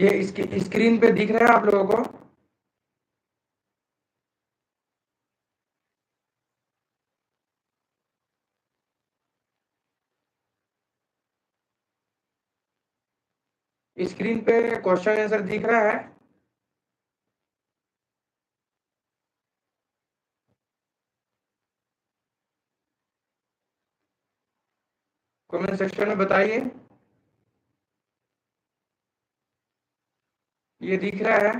ये इसकी स्क्रीन पे दिख रहा है आप लोगों को? स्क्रीन पे क्वेश्चन आंसर दिख रहा है? कमेंट सेक्शन में बताइए। ये दिख रहा है?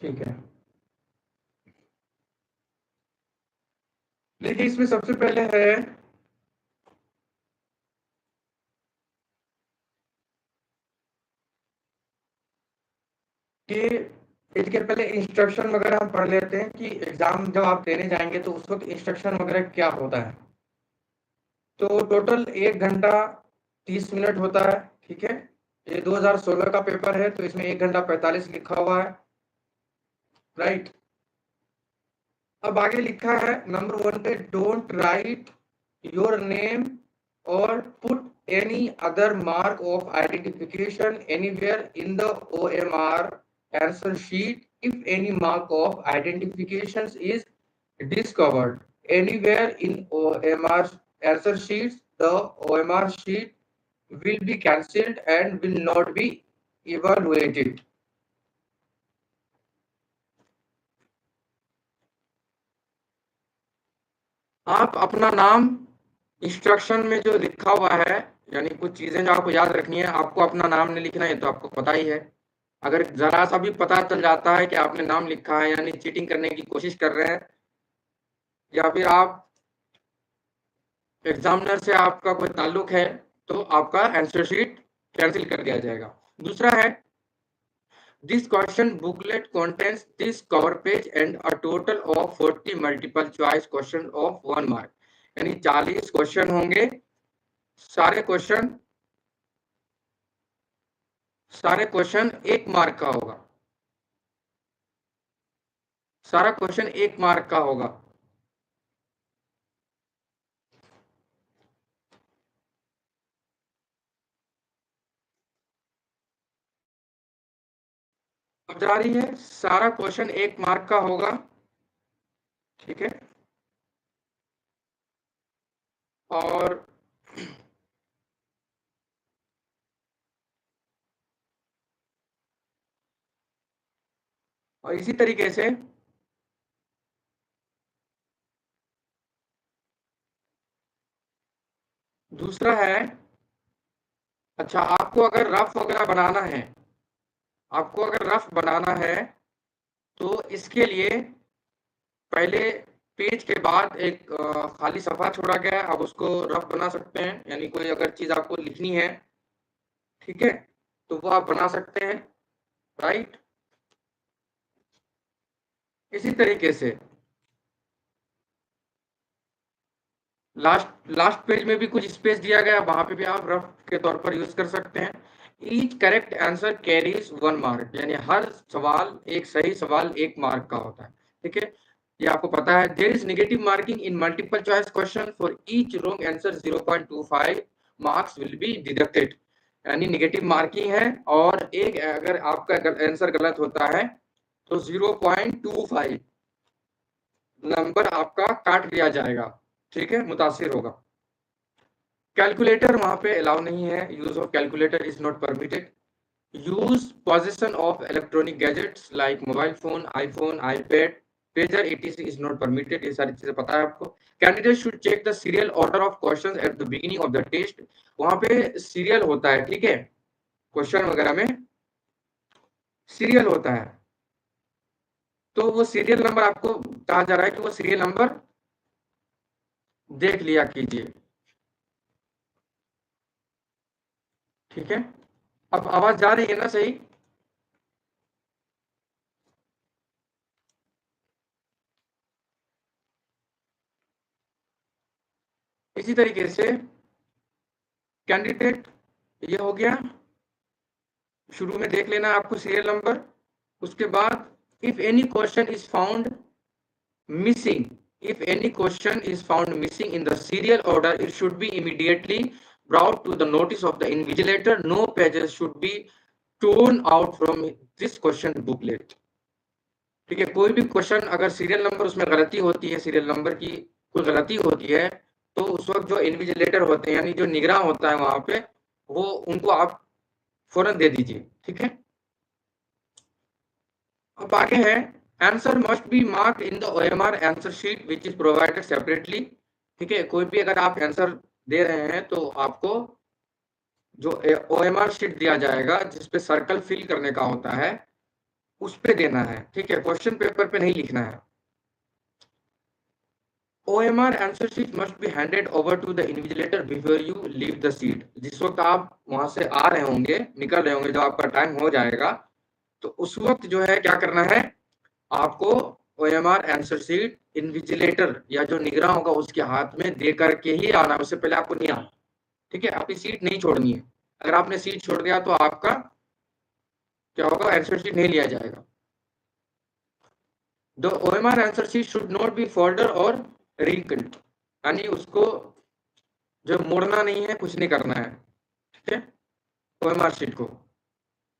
ठीक है, देखिए इसमें सबसे पहले है कि इसके पहले इंस्ट्रक्शन वगैरह हम पढ़ लेते हैं कि एग्जाम जब आप देने जाएंगे तो उस वक्त इंस्ट्रक्शन वगैरह क्या होता है। तो टोटल 1 घंटा 30 मिनट होता है। ठीक है, ये 2016 का पेपर है तो इसमें 1 घंटा 45 लिखा हुआ है। राइट। अब आगे लिखा है नंबर 1 पे, डोंट राइट योर नेम और put any other mark of identification anywhere in the OMR answer sheet if any mark of identification is discovered anywhere in OMR answer sheets. The OMR sheet will be cancelled and will not be evaluated. आप अपना नाम instruction में जो लिखा हुआ है, यानी कुछ चीजें जो आपको याद रखनी है, आपको अपना नाम नहीं लिखना है तो आपको पता ही है। अगर जरा सा भी पता चल जाता है कि आपने नाम लिखा है, यानी चीटिंग करने की कोशिश कर रहे हैं, या फिर आप एग्जामिनर से आपका कोई ताल्लुक है, तो आपका आंसर शीट कैंसिल कर दिया जाएगा। दूसरा है, this question booklet contains this cover page and a total of 40 multiple choice question of 1 mark। यानी 40 क्वेश्चन होंगे। सारे क्वेश्चन सारे क्वेश्चन 1 मार्क का होगा। सारा क्वेश्चन 1 मार्क का होगा। अब जा रही है, सारा क्वेश्चन 1 मार्क का होगा। ठीक है, और इसी तरीके से दूसरा है, अच्छा आपको अगर रफ वगैरह बनाना है, आपको अगर रफ बनाना है तो इसके लिए पहले पेज के बाद एक खाली सफा छोड़ा गया है, आप उसको रफ बना सकते हैं, यानी कोई अगर चीज आपको लिखनी है, ठीक है, तो वो आप बना सकते हैं। राइट। इसी तरीके से लास्ट लास्ट पेज में भी कुछ स्पेस दिया गया, वहां पे भी आप रफ के तौर पर यूज कर सकते हैं। Each correct answer carries 1 mark, यानी हर सवाल, एक सही सवाल 1 मार्क का होता है। ठीक है, ये आपको पता है। There is negative marking in multiple choice question for each wrong answer 0.25 marks will be deducted. यानी नेगेटिव मार्किंग है, और एक अगर आपका आंसर गलत होता है तो 0.25 नंबर आपका काट दिया जाएगा। ठीक है, मुतासिर होगा। कैलकुलेटर वहां पे अलाउ नहीं है, use of calculator is not permitted. Use position of electronic gadgets like mobile phone, iPhone, iPad, pager etc is not permitted. ये सारी चीजें पता है आपको। Candidate should check the serial order of questions at the beginning of the test. वहां पे serial होता है, ठीक है, क्वेश्चन वगैरह में सीरियल होता है, तो वो सीरियल नंबर आपको कहा जा रहा है कि वो सीरियल नंबर देख लिया कीजिए। ठीक है, अब आवाज जा रही है ना सही? इसी तरीके से कैंडिडेट, ये हो गया, शुरू में देख लेना आपको सीरियल नंबर। उसके बाद if any question is found missing. If any question is found missing in the serial order, it should be immediately brought to the notice of the invigilator. No pages should be torn out from this question booklet. ठीक है, कोई भी question अगर serial number उसमें गलती होती है, serial number की कोई गलती होती है, तो उस वक्त जो इन्विजिलेटर होते हैं यानी जो निगरान होता है वहां पे, वो उनको आप फौरन दे दीजिए। ठीक है, अब आगे है answer must be marked in the OMR answer sheet which is provided separately. ठीक है, कोई भी अगर आप आंसर दे रहे हैं तो आपको जो ओएमआर शीट दिया जाएगा जिसपे सर्कल फिल करने का होता है उस पे देना है। ठीक है, क्वेश्चन पेपर पे नहीं लिखना है। OMR answer sheet must be handed over to the invigilator before you leave the seat. जिस वक्त आप वहां से आ रहे होंगे, निकल रहे होंगे, जब आपका टाइम हो जाएगा, तो उस वक्त जो है क्या करना है, आपको OMR आंसर शीट इन्विजिलेटर या जो निगरान होगा उसके हाथ में दे करके ही आना है, उससे पहले आपको नहीं आना। ठीक है, आपकी सीट नहीं छोड़नी है। अगर आपने सीट छोड़ दिया तो आपका क्या होगा, आंसर शीट नहीं लिया जाएगा। The OMR answer sheet should not be folder और wrinkled, यानी उसको जो मोड़ना नहीं है, कुछ नहीं करना है। ठीक है, OMR शीट को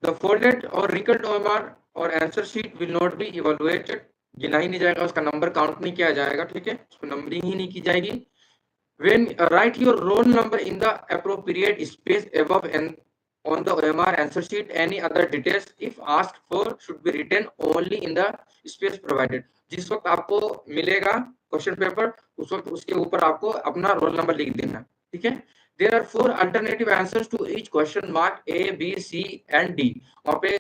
द फोल्डेड और wrinkled OMR और answer sheet will not be evaluated, गिना ही नहीं जाएगा, उसका नंबर काउंट नहीं किया जाएगा। ठीक है, उसको नंबरिंग ही नहीं की जाएगी। when write your roll number in the appropriate space above and on the OMR answer sheet, any other details if asked for should be written only in the space provided। जिस वक्त आपको मिलेगा question paper उस वक्त उसके ऊपर आपको अपना रोल नंबर लिख देना। ठीक है, there are 4 alternative answers to each question mark A, B, C and D। वहाँ पे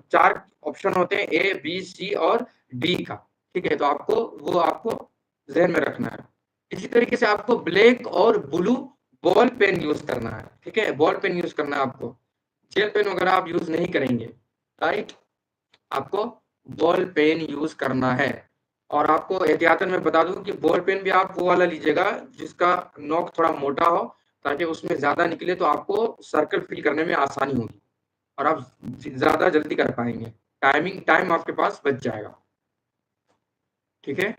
4 ऑप्शन होते हैं A, B, C और D का। ठीक है, तो आपको ध्यान में रखना है। इसी तरीके से आपको ब्लैक और ब्लू बॉल पेन यूज करना है। ठीक है, बॉल पेन यूज करना है आपको, जेल पेन वगैरह आप यूज नहीं करेंगे। राइट, आपको बॉल पेन यूज करना है। और आपको एहतियातन मैं बता दूं कि बॉल पेन भी आप वो वाला लीजिएगा जिसका नोक थोड़ा मोटा हो, ताकि उसमें ज्यादा निकले तो आपको सर्कल फिल करने में आसानी होगी और आप ज्यादा जल्दी कर पाएंगे। टाइम आपके पास बच जाएगा। ठीक है,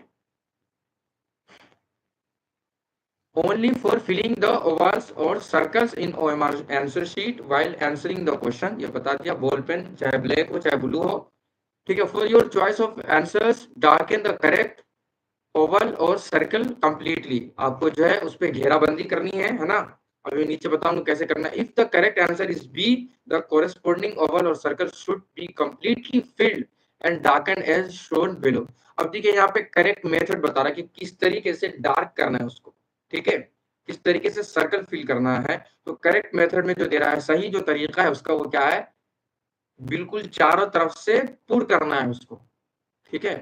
only for filling the ovals or circles in OMR answer sheet while answering the question। ये बता दिया, बॉल पेन चाहे ब्लैक हो चाहे ब्लू हो। ठीक है, for your choice of answers darken the correct oval और सर्कल completely। आपको जो है उस पे घेराबंदी करनी है ना। अभी नीचे बताऊंगा कैसे करना है। If the correct answer is B, the corresponding oval और circle should be completely filled and darkened as shown below। अब देखिए यहाँ पे करेक्ट मेथड बता रहा है कि किस तरीके से डार्क करना है उसको। ठीक है, किस तरीके से सर्कल फिल करना है। तो करेक्ट मेथड में जो दे रहा है, सही जो तरीका है उसका, वो क्या है, बिल्कुल चारों तरफ से पुर करना है उसको। ठीक है,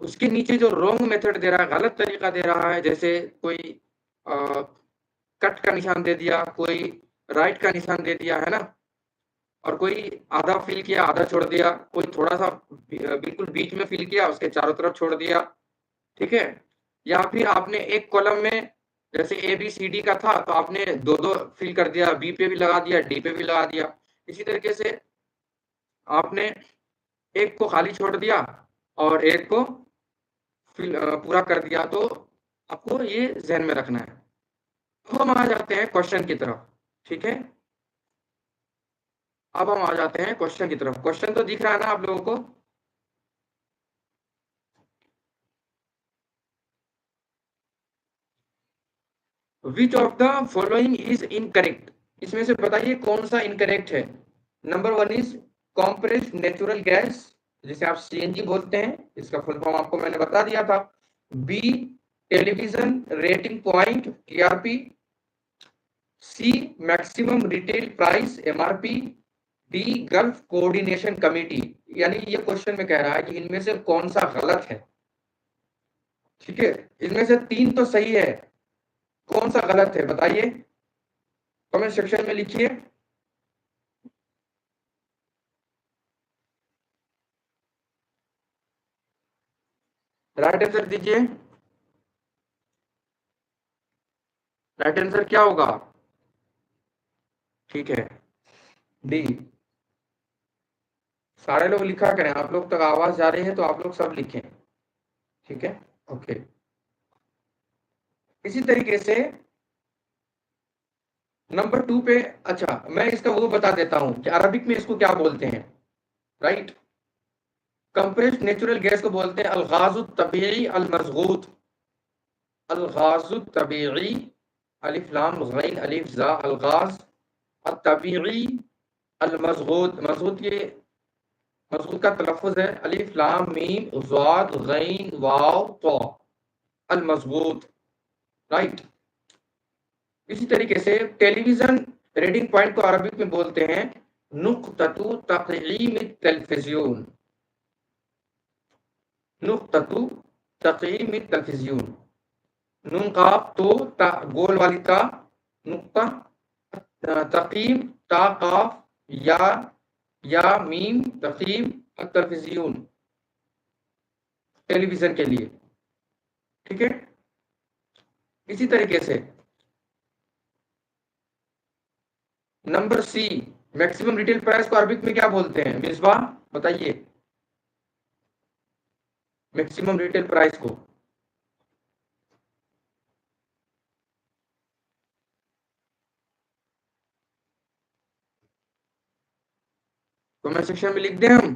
उसके नीचे जो रॉन्ग मेथड दे रहा है, गलत तरीका दे रहा है, जैसे कोई कट का निशान दे दिया, कोई राइट का निशान दे दिया है ना, और कोई आधा फिल किया आधा छोड़ दिया, कोई थोड़ा सा बिल्कुल बीच में फिल किया उसके चारों तरफ छोड़ दिया। ठीक है, या फिर आपने एक कॉलम में जैसे ए बी सी डी का था तो आपने दो दो फिल कर दिया, बी पे भी लगा दिया, डी पे भी लगा दिया। इसी तरीके से आपने एक को खाली छोड़ दिया और एक को फिल पूरा कर दिया। तो आपको ये ध्यान में रखना है। अब हम आ जाते हैं क्वेश्चन की तरफ। ठीक है, अब हम आ जाते हैं क्वेश्चन की तरफ। क्वेश्चन तो दिख रहा है ना आप लोगों को? विच of the following is incorrect, इसमें से बताइए कौन सा इनकरेक्ट है। Number 1 is compressed natural gas, जिसे आप सीएनजी बोलते हैं, इसका फुल फॉर्म आपको मैंने बता दिया था। B television rating point TRP, c maximum retail price MRP, d gulf coordination committee. यानी ये क्वेश्चन में कह रहा है कि इनमें से कौन सा गलत है। ठीक है, इनमें से 3 तो सही है, कौन सा गलत है बताइए, कमेंट सेक्शन में लिखिए। राइट आंसर दीजिए। राइट आंसर क्या होगा? ठीक है, डी। सारे लोग लिखा करें, आप लोग तक आवाज जा रही है तो आप लोग सब लिखें। ठीक है, ओके। इसी तरीके से नंबर 2 पे, अच्छा मैं इसका वो बता देता हूँ कि अरबिक में इसको क्या बोलते हैं, राइट। कंप्रेस्ड नेचुरल गैस को बोलते हैं अलगाज़ु तबीई अलमज़गूत, अलगाज़ु तबीई, अलिफ लाम गैन अलिफ ज़ा, अलगाज़ अत्तबीई अलमज़गूत, मज़गूत ये मज़गूत का तलफ़्फ़ुज़ है अलिफ लाम मीम ज़ाद गैन वाव तो, अलमज़गूत, राइट। इसी तरीके से टेलीविजन रीडिंग पॉइंट को अरबिक में बोलते हैं नुक़्ततु तक़यीम तलविज़्यून, नुक़्ततु तक़यीम तलविज़्यून, नून काफ तो ता गोल वाली ता, नुक्ता, तक़ीम ता काफ, या मीम तक़ीम तलविज़्यून, टेलीविजन के लिए, ठीक है। इसी तरीके से number C, maximum retail price को अरबिक में क्या बोलते हैं मिसबा, बताइए मैक्सिमम रिटेल प्राइस को। कमेंट सेक्शन में लिख दें हम,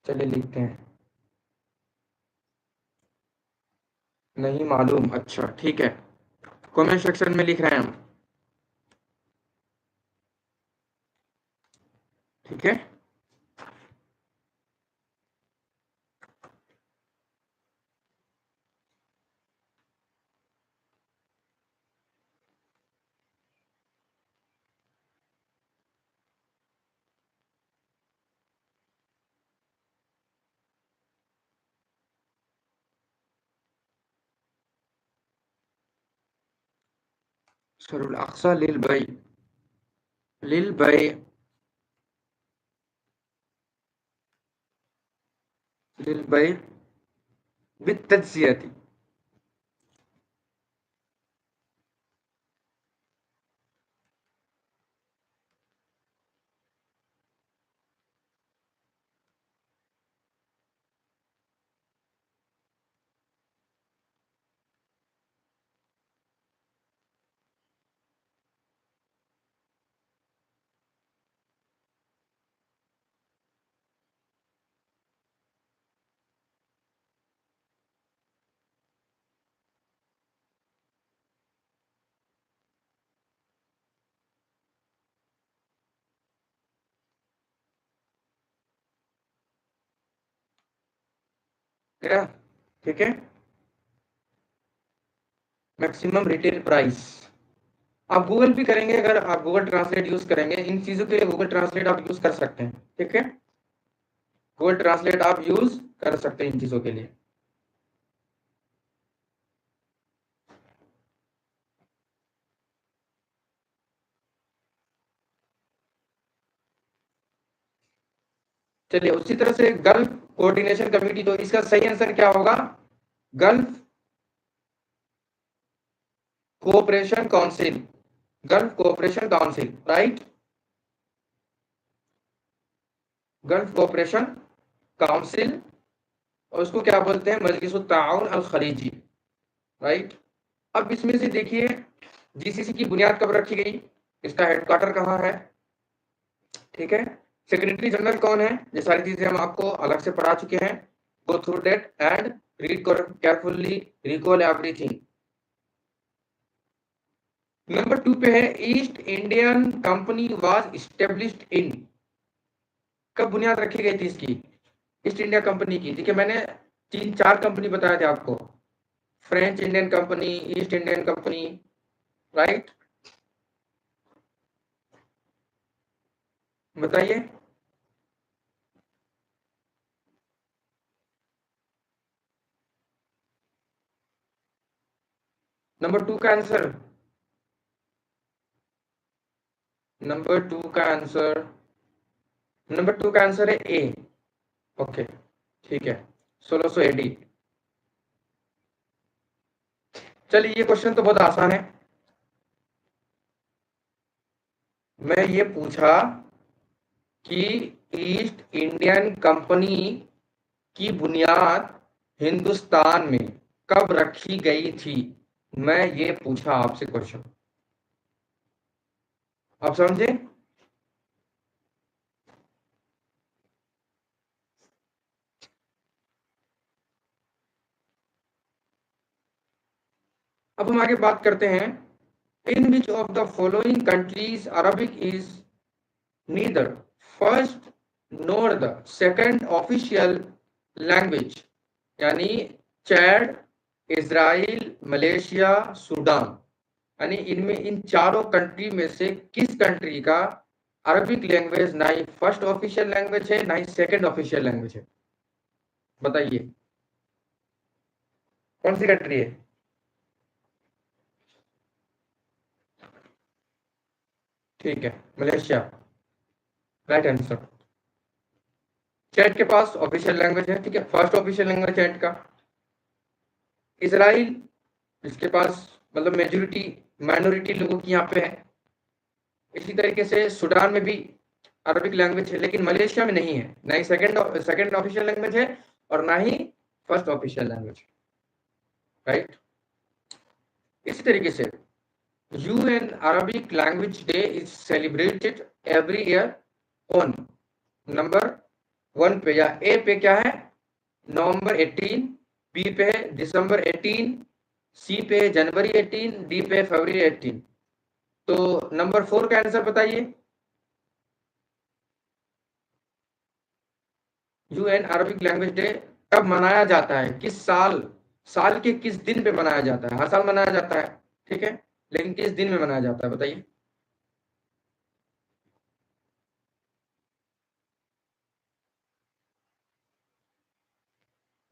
चलिए लिखते हैं, नहीं मालूम, अच्छा ठीक है, कमेंट सेक्शन में लिख रहे हैं हम, ठीक है। शरुल अक्सा लिल बई, लिल बई, लिल बई बित्तज्जियती, क्या, ठीक है। मैक्सिमम रिटेल प्राइस आप गूगल भी करेंगे, अगर आप गूगल ट्रांसलेट यूज करेंगे इन चीजों के लिए, गूगल ट्रांसलेट आप यूज कर सकते हैं, ठीक है। गूगल ट्रांसलेट आप यूज कर सकते हैं इन चीजों के लिए। चलिए उसी तरह से गल्फ कोऑर्डिनेशन कमेटी, तो इसका सही आंसर क्या होगा, gulf cooperation council, gulf cooperation council, right. Gulf cooperation council, और उसको क्या बोलते हैं मजलिस ताउन अल खलीजी, राइट। अब इसमें से देखिए जीसीसी की बुनियाद कब रखी गई, इसका हेडक्वार्टर कहाँ है, ठीक है। सेक्रेटरी जनरल कौन है, ये सारी चीजें हम आपको अलग से पढ़ा चुके हैं, go through that and read carefully, recall everything. Number 2 पे है east Indian company was established in, कब बुनियाद रखी गई थी इसकी, ईस्ट इंडिया कंपनी की, ठीक है। मैंने 3-4 कंपनी बताए थे आपको, French Indian company, east Indian company, right. बताइए। नंबर 2 का आंसर, नंबर 2 का आंसर, नंबर 2 का आंसर है ए, ओके ठीक है, 1600 एडी। चलिए ये क्वेश्चन तो बहुत आसान है, मैं ये पूछा कि ईस्ट इंडियन कंपनी की बुनियाद हिंदुस्तान में कब रखी गई थी? मैं ये पूछा आपसे क्वेश्चन, आप समझे? अब हम आगे बात करते हैं। In which of the following countries Arabic is neither first nor the second official language? यानी चैड, इजराइल, मलेशिया, सूडान, यानी इनमें इन चारों कंट्री में से किस कंट्री का अरबिक लैंग्वेज ना ही फर्स्ट ऑफिशियल लैंग्वेज है ना ही सेकंड ऑफिशियल लैंग्वेज है? बताइए कौन सी कंट्री है? ठीक है, मलेशिया, राइट आंसर। चैट के पास ऑफिशियल लैंग्वेज है, ठीक है, फर्स्ट ऑफिशियल लैंग्वेज चैट का। इसराइल, इसके पास मतलब मेजोरिटी माइनॉरिटी लोगों की यहाँ पे है। इसी तरीके से सूडान में भी अरबिक लैंग्वेज है, लेकिन मलेशिया में नहीं है, ना ही सेकंड ऑफिशियल लैंग्वेज है और ना ही फर्स्ट ऑफिशियल लैंग्वेज, राइट। इसी तरीके से UN Arabic language day is celebrated every year on number 1 पे या ए पे क्या है, नवंबर 18, बी पे है दिसंबर 18, सी पे है जनवरी 18, डी पे है फरवरी 18। तो नंबर 4 का आंसर बताइए। यूएन अरबिक लैंग्वेज डे कब मनाया जाता है, किस साल, साल के किस दिन पे मनाया जाता है? हर साल मनाया जाता है, ठीक है, लेकिन किस दिन में मनाया जाता है बताइए।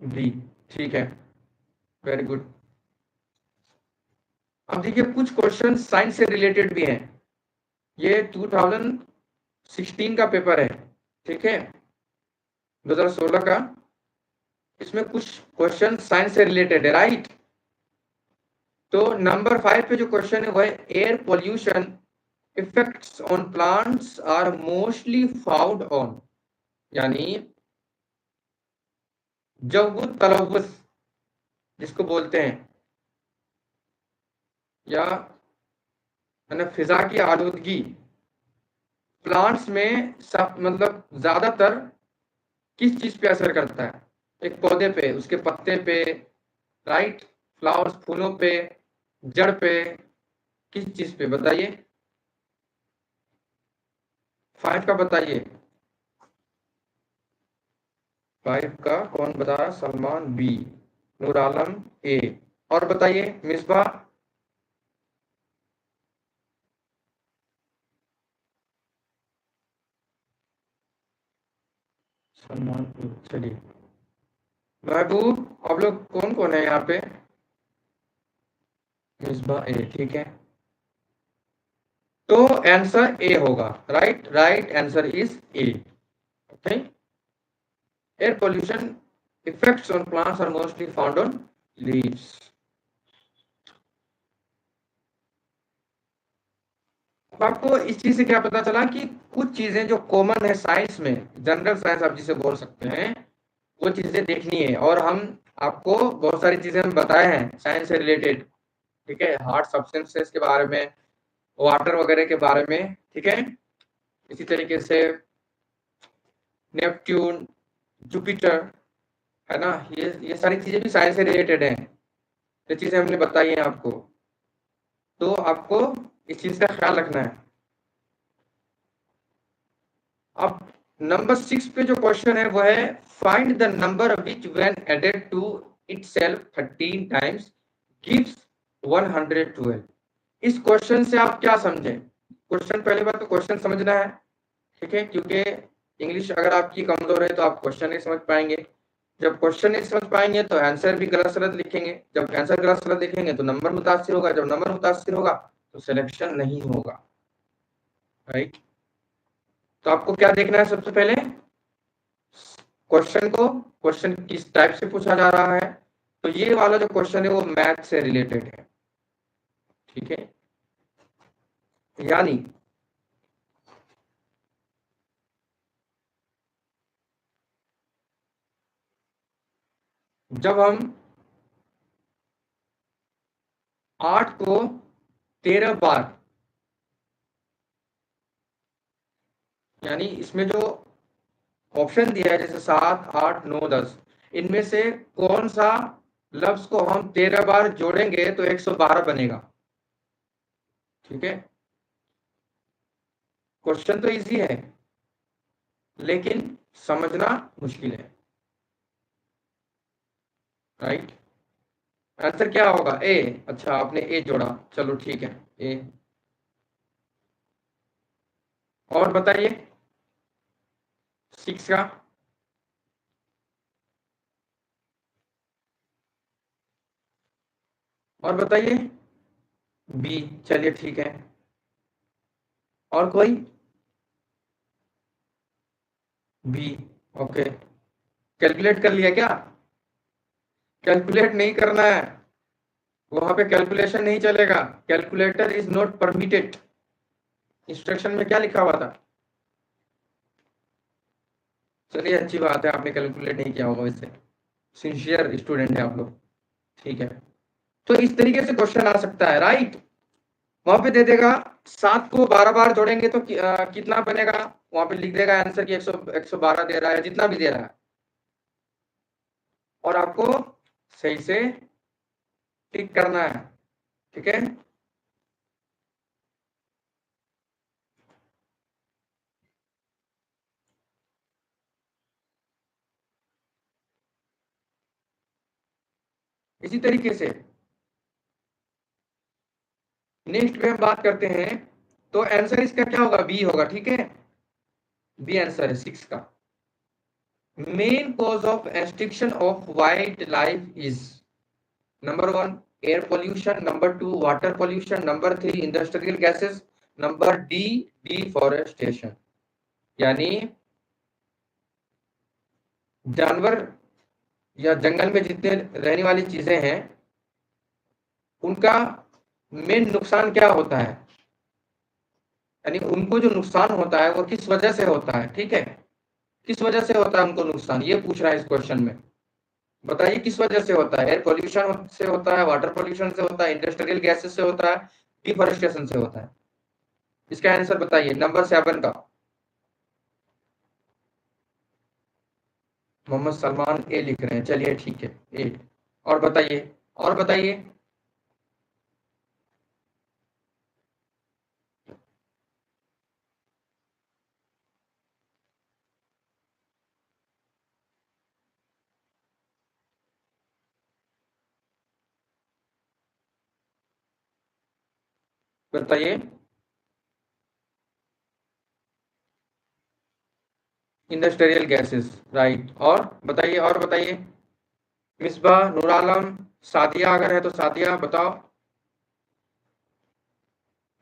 डी, ठीक है, वेरी गुड। अब देखिए कुछ क्वेश्चन साइंस से रिलेटेड भी हैं। ये 2016 का पेपर है, ठीक है, 2016 का। इसमें कुछ क्वेश्चन साइंस से रिलेटेड है, राइट। तो नंबर 5 पे जो क्वेश्चन है वह air pollution effects on plants are mostly found on, यानी जब तलव्वुस जिसको बोलते हैं, या है ना फिजा की आलूदगी, प्लांट्स में सब मतलब ज्यादातर किस चीज पे असर करता है? एक पौधे पे, उसके पत्ते पे, राइट, फ्लावर्स फूलों पे, जड़ पे, किस चीज पे बताइए? 5 का बताइए। 5 का कौन बता रहा? सलमान बी, नूर आलम ए, और बताइए मिसबा। सलमान बी, चलिए। महबूब, आप लोग कौन कौन है यहाँ पे? मिसबा ए, ठीक है, तो आंसर ए होगा, right, right answer is A, okay. Air pollution effects on plants are mostly found on leaves. आपको इस चीज से क्या पता चला कि कुछ चीजें जो कॉमन है साइंस में, जनरल साइंस आप जिसे बोल सकते हैं, वो चीजें देखनी है। और हम आपको बहुत सारी चीजें हम बताए हैं साइंस से रिलेटेड, ठीक है, हार्ड सब्सटेंसेस के बारे में, वाटर वगैरह के बारे में, ठीक है। इसी तरीके से नेपट्यून, जुपिटर, है ना, ये सारी चीजें भी साइंस से रिलेटेड हैं। ये चीजें हमने बताई हैं आपको, तो आपको इस चीज का ख्याल रखना है। अब नंबर 6 पे जो क्वेश्चन है वो है find the number which when added to itself 13 times gives 112। इस क्वेश्चन से आप क्या समझे? क्वेश्चन, पहली बात तो क्वेश्चन समझना है, ठीक है, क्योंकि इंग्लिश अगर आपकी कमजोर है तो आप क्वेश्चन नहीं समझ पाएंगे। जब क्वेश्चन नहीं समझ पाएंगे तो आंसर भी गलत सलत लिखेंगे, जब आंसर गलत सलत लिखेंगे तो नंबर मुतासिर होगा, जब नंबर मुतासिर होगा तो सिलेक्शन नहीं होगा, राइट। तो आपको क्या देखना है सबसे पहले? क्वेश्चन को, क्वेश्चन किस टाइप से पूछा जा रहा है। तो ये वाला जो क्वेश्चन है वो मैथ से रिलेटेड है, ठीक है, यानी जब हम 8 को 13 बार, यानी इसमें जो ऑप्शन दिया है जैसे 7, 8, 9, 10, इनमें से कौन सा लफ्ज को हम 13 बार जोड़ेंगे तो 112 बनेगा। ठीक है, क्वेश्चन तो इजी है लेकिन समझना मुश्किल है। राइट, आंसर क्या होगा? ए। अच्छा, आपने ए जोड़ा, चलो ठीक है, ए। और बताइए 6 का। और बताइए बी। चलिए ठीक है, और कोई? बी। ओके, कैलकुलेट कर लिया क्या? कैलकुलेट नहीं करना है, वहां पे कैलकुलेशन नहीं चलेगा। Calculator is not permitted. Instruction में क्या लिखा हुआ था? चलिए अच्छी बात है, आपने कैलकुलेट नहीं किया होगा, वैसे सिंसियर स्टूडेंट है आप लोग। ठीक है, तो इस तरीके से क्वेश्चन आ सकता है। राइट, वहां पे दे देगा 7 को 12 बार जोड़ेंगे तो कितना बनेगा, वहां पे लिख देगा आंसर की 112 दे रहा है, जितना भी दे रहा है, और आपको सही से टिक करना है। ठीक है, इसी तरीके से नेक्स्ट पे हम बात करते हैं, तो आंसर इसका क्या होगा? बी होगा। ठीक है, बी आंसर है 6 का। Main cause of extinction of wild life is, number 1 air pollution, number 2 water pollution, number 3 industrial gases, number D deforestation. यानी जानवर या जंगल में जितने रहने वाली चीजें हैं उनका मेन नुकसान क्या होता है, यानी उनको जो नुकसान होता है वो किस वजह से होता है। ठीक है, किस वजह से होता है उनको नुकसान, ये पूछ रहा है इस क्वेश्चन में। बताइए किस वजह से होता है? एयर पोल्यूशन से होता है, वाटर पोल्यूशन से होता है, इंडस्ट्रियल गैसेस से होता है, डिफॉरेस्टेशन से होता है? इसका आंसर बताइए नंबर 7 का। मोहम्मद सलमान ए लिख रहे हैं, चलिए ठीक है, ए। और बताइए, और बताइए। बताइए इंडस्ट्रियल गैसेस, राइट। और बताइए, और बताइए। मिसबा, नूर आलम, सादिया अगर है तो सादिया बताओ।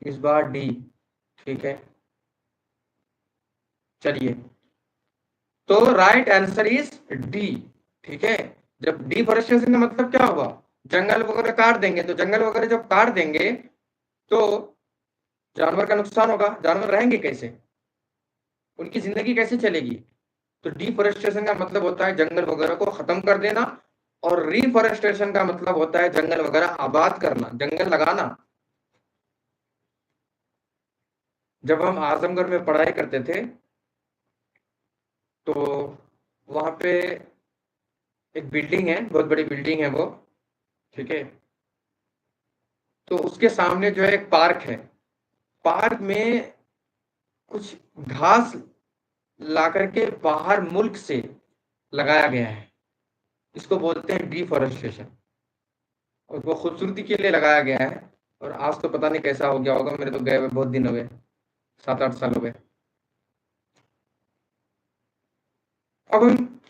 मिसबा डी, ठीक है, चलिए, तो राइट आंसर इज डी। ठीक है, जब डिफॉरेस्टेशन का मतलब क्या हुआ? जंगल वगैरह काट देंगे, तो जंगल वगैरह जब काट देंगे तो जानवर का नुकसान होगा, जानवर रहेंगे कैसे, उनकी जिंदगी कैसे चलेगी? तो डिफॉरेस्टेशन का मतलब होता है जंगल वगैरह को खत्म कर देना, और रिफॉरेस्टेशन का मतलब होता है जंगल वगैरह आबाद करना, जंगल लगाना। जब हम आजमगढ़ में पढ़ाई करते थे तो वहां पे एक बिल्डिंग है, बहुत बड़ी बिल्डिंग है वो। ठीक है, तो उसके सामने जो है एक पार्क है। पार्क में कुछ घास ला करके बाहर मुल्क से लगाया गया है, इसको बोलते हैं डिफॉरेस्टेशन, और वो खूबसूरती के लिए लगाया गया है। और आज तो पता नहीं कैसा हो गया होगा, मेरे तो गए हुए बहुत दिन हो गए, 7-8 साल हो गए। अब हम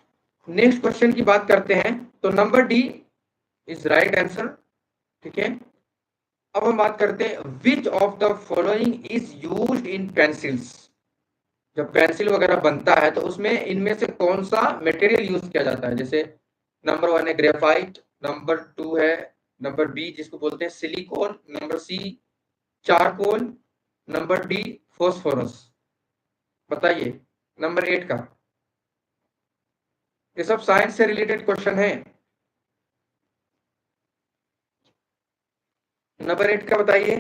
नेक्स्ट क्वेश्चन की बात करते हैं, तो number D is right answer. ठीक है, अब हम बात करते हैं विच of the following is used in pencils. जब पेंसिल वगैरह बनता है तो उसमें इनमें से कौन सा मटेरियल यूज किया जाता है? जैसे नंबर 1 है ग्रेफाइट, नंबर 2 है, नंबर बी जिसको बोलते हैं silicon, number C charcoal, number D phosphorus. बताइए नंबर 8 का। ये सब साइंस से रिलेटेड क्वेश्चन है। नंबर 8 का बताइए।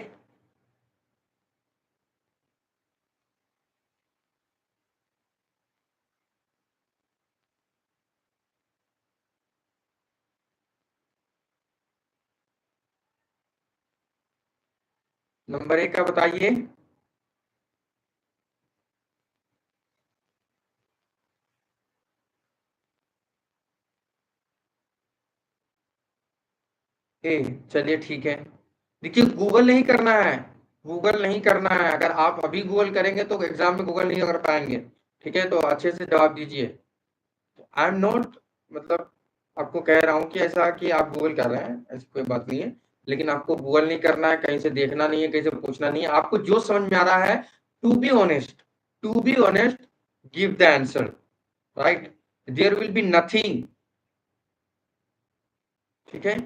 नंबर 1 का बताइए। ए, चलिए ठीक है। देखिए गूगल नहीं करना है, गूगल नहीं करना है। अगर आप अभी गूगल करेंगे तो एग्जाम में गूगल नहीं कर पाएंगे। ठीक है, तो अच्छे से जवाब दीजिए। आई एम नॉट, मतलब आपको कह रहा हूँ कि ऐसा कि आप गूगल कर रहे हैं, ऐसी कोई बात नहीं है। लेकिन आपको गूगल नहीं करना है, कहीं से देखना नहीं है, कहीं से पूछना नहीं है। आपको जो समझ में आ रहा है, to be honest, to be honest, give the answer, right. There will be nothing. ठीक है।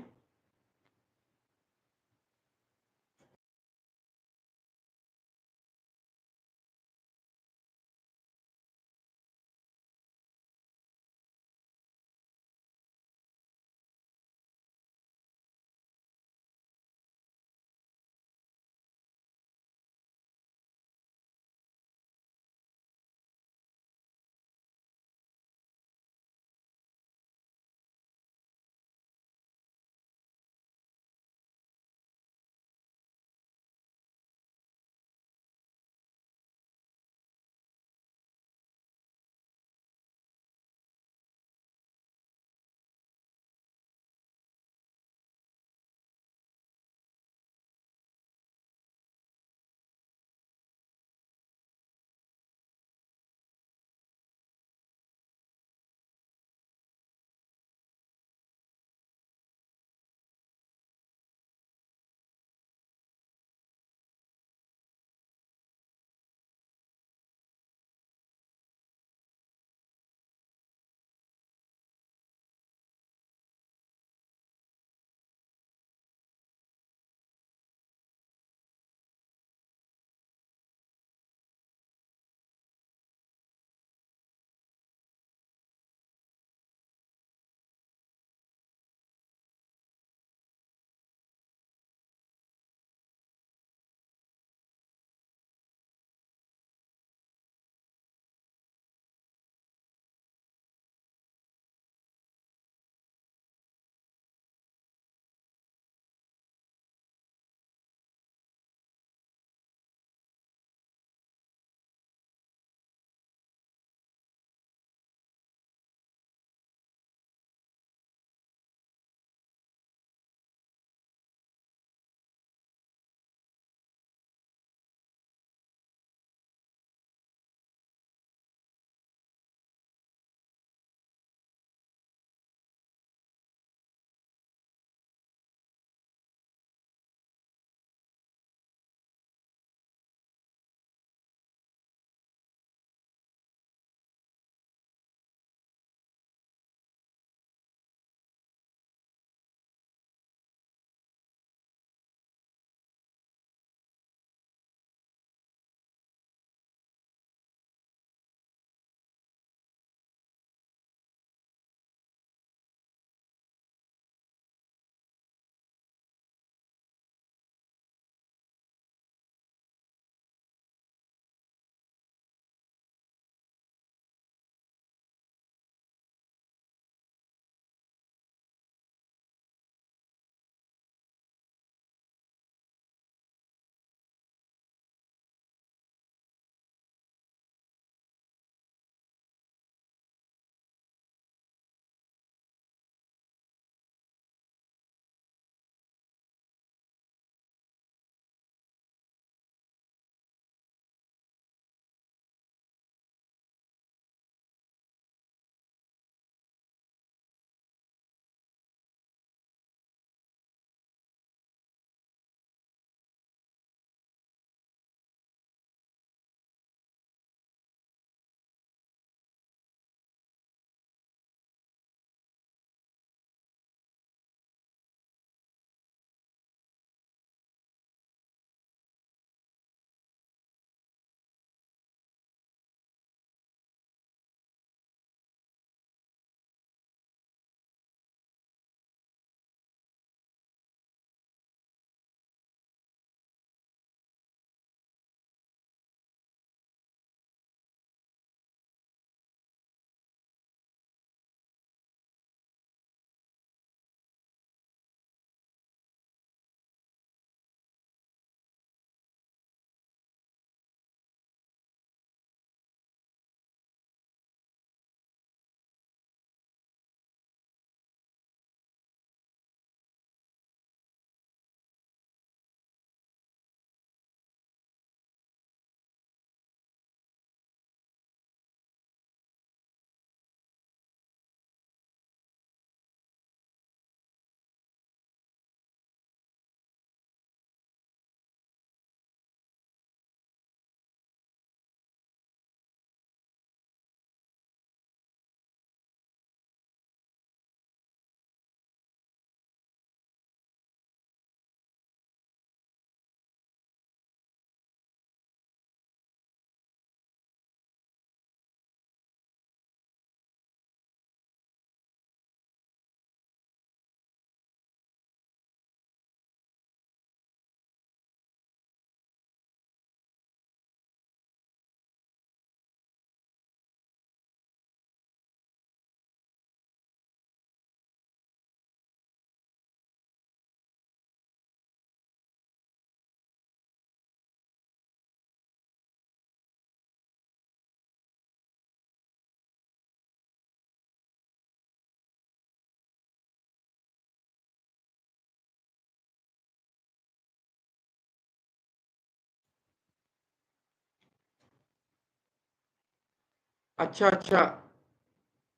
अच्छा अच्छा,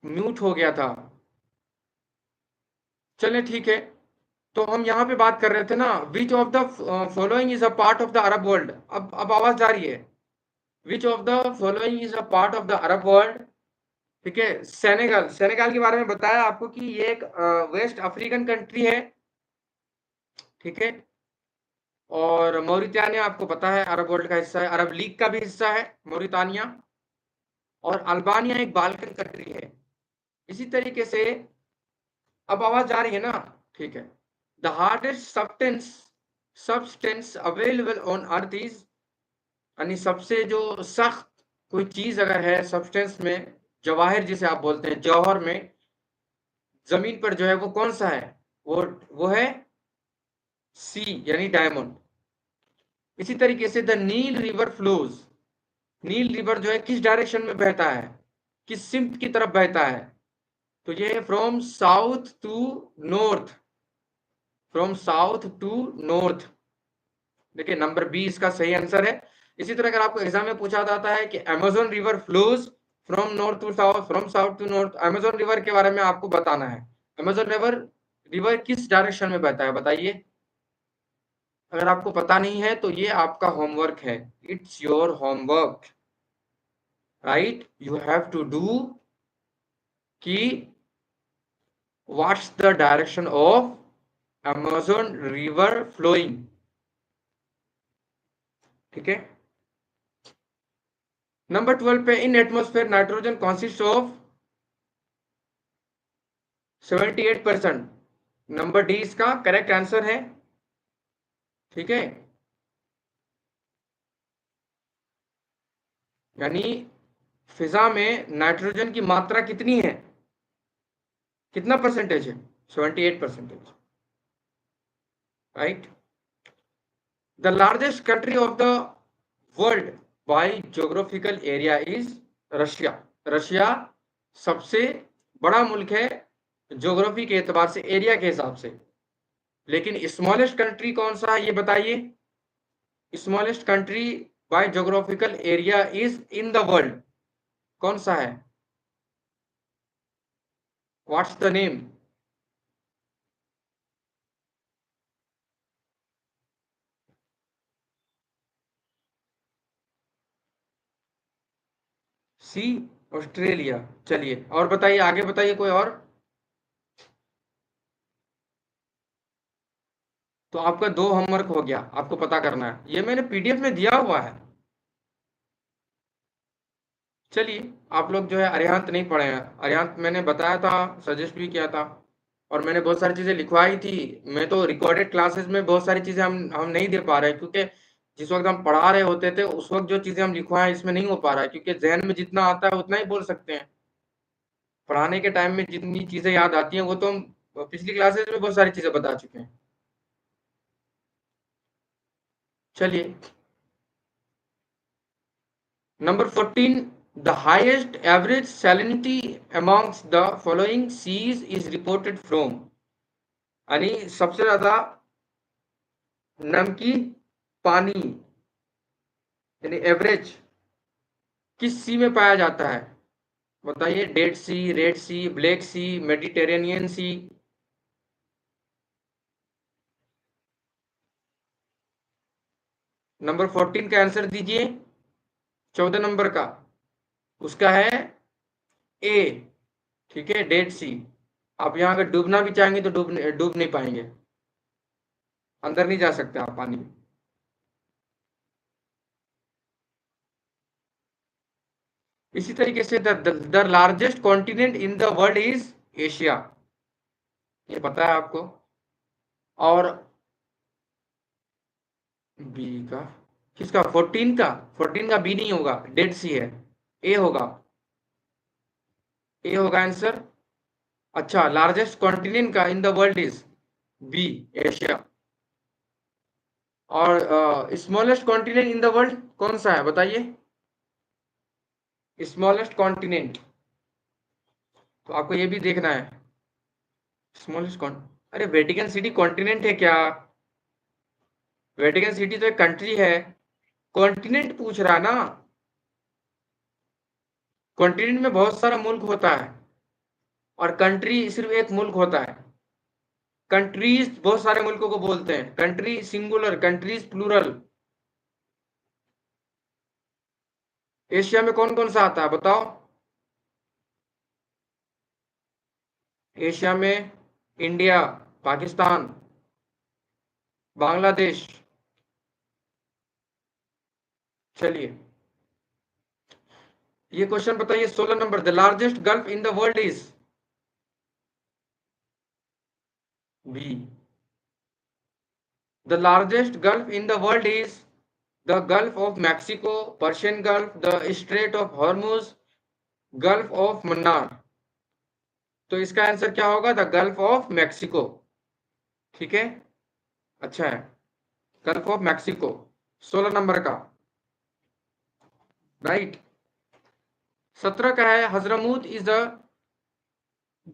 म्यूट हो गया था। चलिए ठीक है। तो हम यहाँ पे बात कर रहे थे ना, विच of the following is a part of the Arab world. अब आवाज आ रही है? विच of the following is a part of the Arab world. ठीक है, सेनेगल, सेनेगल के बारे में बताया आपको कि ये एक वेस्ट अफ्रीकन कंट्री है। ठीक है। और मौरितानिया आपको पता है अरब वर्ल्ड का हिस्सा है, अरब लीग का भी हिस्सा है मौरितानिया। और अल्बानिया एक बाल्कन कंट्री है। इसी तरीके से, अब आवाज आ रही है ना? ठीक है। The hardest substance substance available on earth is, यानी सबसे जो सख्त कोई चीज अगर है सब्सटेंस में, जवाहिर जिसे आप बोलते हैं, जौहर में, जमीन पर जो है वो कौन सा है? वो है सी, यानी डायमंड। इसी तरीके से the Nile river flows, Nile river जो है किस डायरेक्शन में बहता है, किस सिमत की तरफ बहता है? तो ये है from south to north, from south to north. देखिए नंबर बी इसका सही आंसर है। इसी तरह अगर आपको एग्जाम में पूछा जाता है कि Amazon river flows from north to south, from south to north, Amazon river के बारे में आपको बताना है। अमेजोन रिवर रिवर किस डायरेक्शन में बहता है बताइए। अगर आपको पता नहीं है तो ये आपका होमवर्क है, it's your homework, right? You have to do कि what's the direction of Amazon river flowing. ठीक है। नंबर 12 पे, in atmosphere nitrogen consist of 78%। Number d इसका करेक्ट आंसर है। ठीक है। यानी फिजा में नाइट्रोजन की मात्रा कितनी है, कितना परसेंटेज है? 78%, right? The largest country of the world by geographical area is Russia. Russia सबसे बड़ा मुल्क है ज्योग्राफी के एतबार से, एरिया के हिसाब से। लेकिन स्मॉलेस्ट कंट्री कौन सा है ये बताइए? Smallest country by geographical area is in the world कौन सा है? What's the name? C, Australia. चलिए और बताइए, आगे बताइए कोई और। तो आपका दो होमवर्क हो गया, आपको पता करना है, ये मैंने पीडीएफ में दिया हुआ है। चलिए, आप लोग जो है अरिहंत नहीं पढ़े हैं। अरिहंत मैंने बताया था, सजेस्ट भी किया था, और मैंने बहुत सारी चीजें लिखवाई थी। मैं तो रिकॉर्डेड क्लासेस में बहुत सारी चीजें हम नहीं दे पा रहे, क्योंकि जिस वक्त हम पढ़ा रहे होते थे उस वक्त जो चीजें हम लिखवाए इसमें नहीं हो पा रहा है, क्योंकि जहन में जितना आता है उतना ही बोल सकते हैं। पढ़ाने के टाइम में जितनी चीजें याद आती हैं वो तो हम पिछली क्लासेस में बहुत सारी चीजें बता चुके हैं। चलिए, number 14, the highest average salinity amongst the following seas is reported from, यानी सबसे ज्यादा नमकी पानी, यानी एवरेज किस सी में पाया जाता है बताइए? डेड सी, रेड सी, ब्लैक सी, मेडिटेरेनियन सी। नंबर 14 का आंसर दीजिए, 14 नंबर का। उसका है ए। ठीक है, डेड सी। आप यहाँ अगर डूबना भी चाहेंगे तो डूब डूब नहीं पाएंगे, अंदर नहीं जा सकते आप पानी में। इसी तरीके से the largest continent in the world is Asia, ये पता है आपको। और बी का, किसका? 14 का? 14 का बी नहीं होगा, डेड सी है, ए होगा। ए होगा आंसर। अच्छा, लार्जेस्ट कॉन्टिनेंट का in the world is b, Asia. और smallest continent in the world कौन सा है बताइए? स्मॉलेस्ट कॉन्टिनेंट, तो आपको ये भी देखना है। स्मॉलेस्ट कॉन अरे वेटिकन सिटी कॉन्टिनेंट है क्या? वेटिकन सिटी तो एक कंट्री है, कॉन्टिनेंट पूछ रहा ना। कॉन्टिनेंट में बहुत सारा मुल्क होता है और कंट्री सिर्फ एक मुल्क होता है। कंट्रीज बहुत सारे मुल्कों को बोलते हैं, country singular, countries plural. Asia में कौन कौन सा आता है बताओ? एशिया में इंडिया, पाकिस्तान, बांग्लादेश। चलिए ये क्वेश्चन बताइए, 16 number, the largest gulf in the world is? B. The largest gulf in the world is the gulf of Mexico, Persian gulf, the strait of Hormuz, gulf of Mannar. तो इसका answer क्या होगा? The gulf of Mexico. ठीक है, अच्छा है, gulf of Mexico 16 number का, right. 17 का है, Hadhramaut is the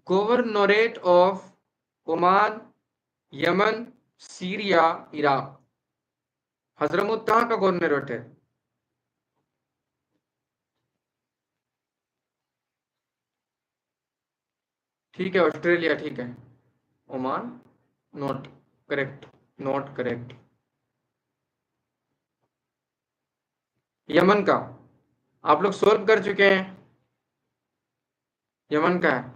governorate of Oman, Yemen, Syria, Iraq. Hadhramaut कहाँ का गवर्नरेट है? ठीक है, ऑस्ट्रेलिया, ठीक है। Oman not correct, not correct. Yemen का आप लोग सोल्व कर चुके हैं, यमन का है।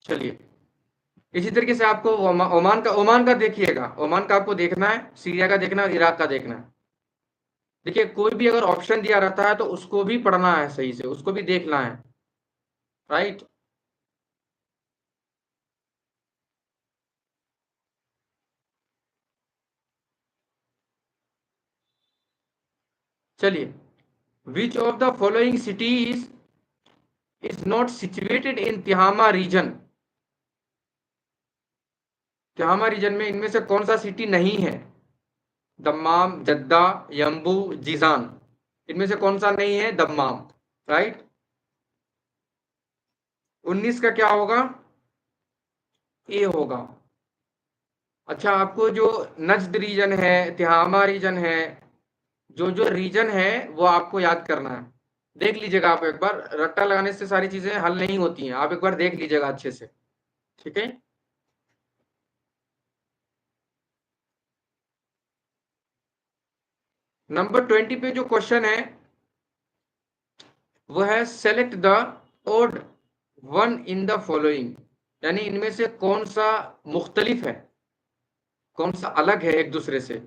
चलिए इसी तरीके से आपको ओमान का देखिएगा, ओमान का आपको देखना है, सीरिया का देखना है, इराक का देखना है। देखिए कोई भी अगर ऑप्शन दिया रहता है तो उसको भी पढ़ना है सही से, उसको भी देखना है, राइट। चलिए, which of the following cities is not situated in Tihama region? Tihama region में इनमें से कौन सा सिटी नहीं है? Dammam, Jeddah, Yanbu, Jizan. इनमें से कौन सा नहीं है? Dammam, right. 19 का क्या होगा? ए होगा। अच्छा, आपको जो नज्द रीजन है, तिहामा रीजन है, जो जो रीजन है वो आपको याद करना है। देख लीजिएगा आप एक बार, रट्टा लगाने से सारी चीजें हल नहीं होती हैं, आप एक बार देख लीजिएगा अच्छे से, ठीक है। नंबर 20 पे जो क्वेश्चन है वो है, select the odd one in the following, यानी इनमें से कौन सा मुख्तलिफ है, कौन सा अलग है एक दूसरे से।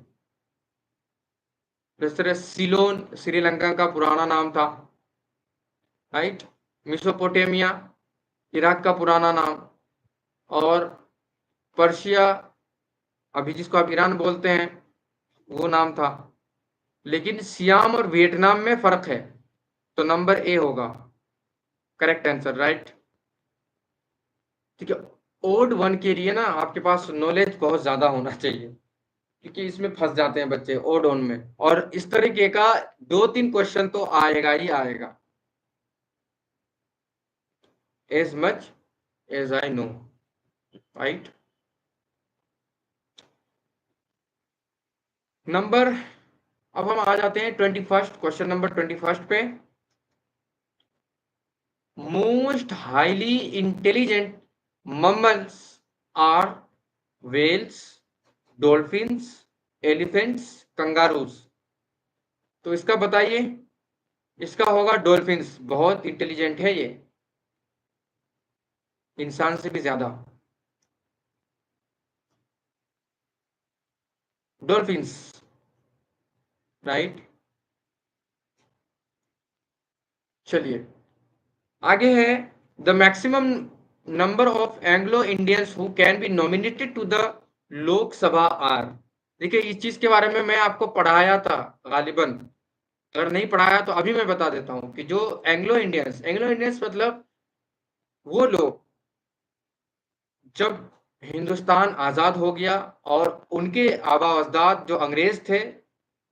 जिस तरह सिलोन श्रीलंका का पुराना नाम था, राइट। मिसोपोटेमिया इराक का पुराना नाम, और पर्शिया अभी जिसको आप ईरान बोलते हैं वो नाम था। लेकिन सियाम और वियतनाम में फर्क है, तो नंबर ए होगा करेक्ट आंसर, राइट। ठीक है, ओड वन के लिए ना आपके पास नॉलेज बहुत ज्यादा होना चाहिए, क्योंकि इसमें फंस जाते हैं बच्चे ओड वन में, और इस तरीके का 2-3 क्वेश्चन तो आएगा ही आएगा, as much as I know, right. Number, अब हम आ जाते हैं 21, क्वेश्चन नंबर 21 पे। Most highly intelligent mammals are whales, dolphins, elephants, kangaroos. तो इसका बताइए। इसका होगा डॉल्फिन्स, बहुत इंटेलिजेंट है ये, इंसान से भी ज्यादा। Dolphins, right. चलिए आगे है, the maximum number of Anglo Indians who can be nominated to the Lok Sabha are. देखिए इस चीज के बारे में मैं आपको पढ़ाया था गालिबन, अगर नहीं पढ़ाया तो अभी मैं बता देता हूँ कि जो एंग्लो इंडियंस मतलब वो लोग, जब हिंदुस्तान आजाद हो गया और उनके आबा अजदाद जो अंग्रेज थे,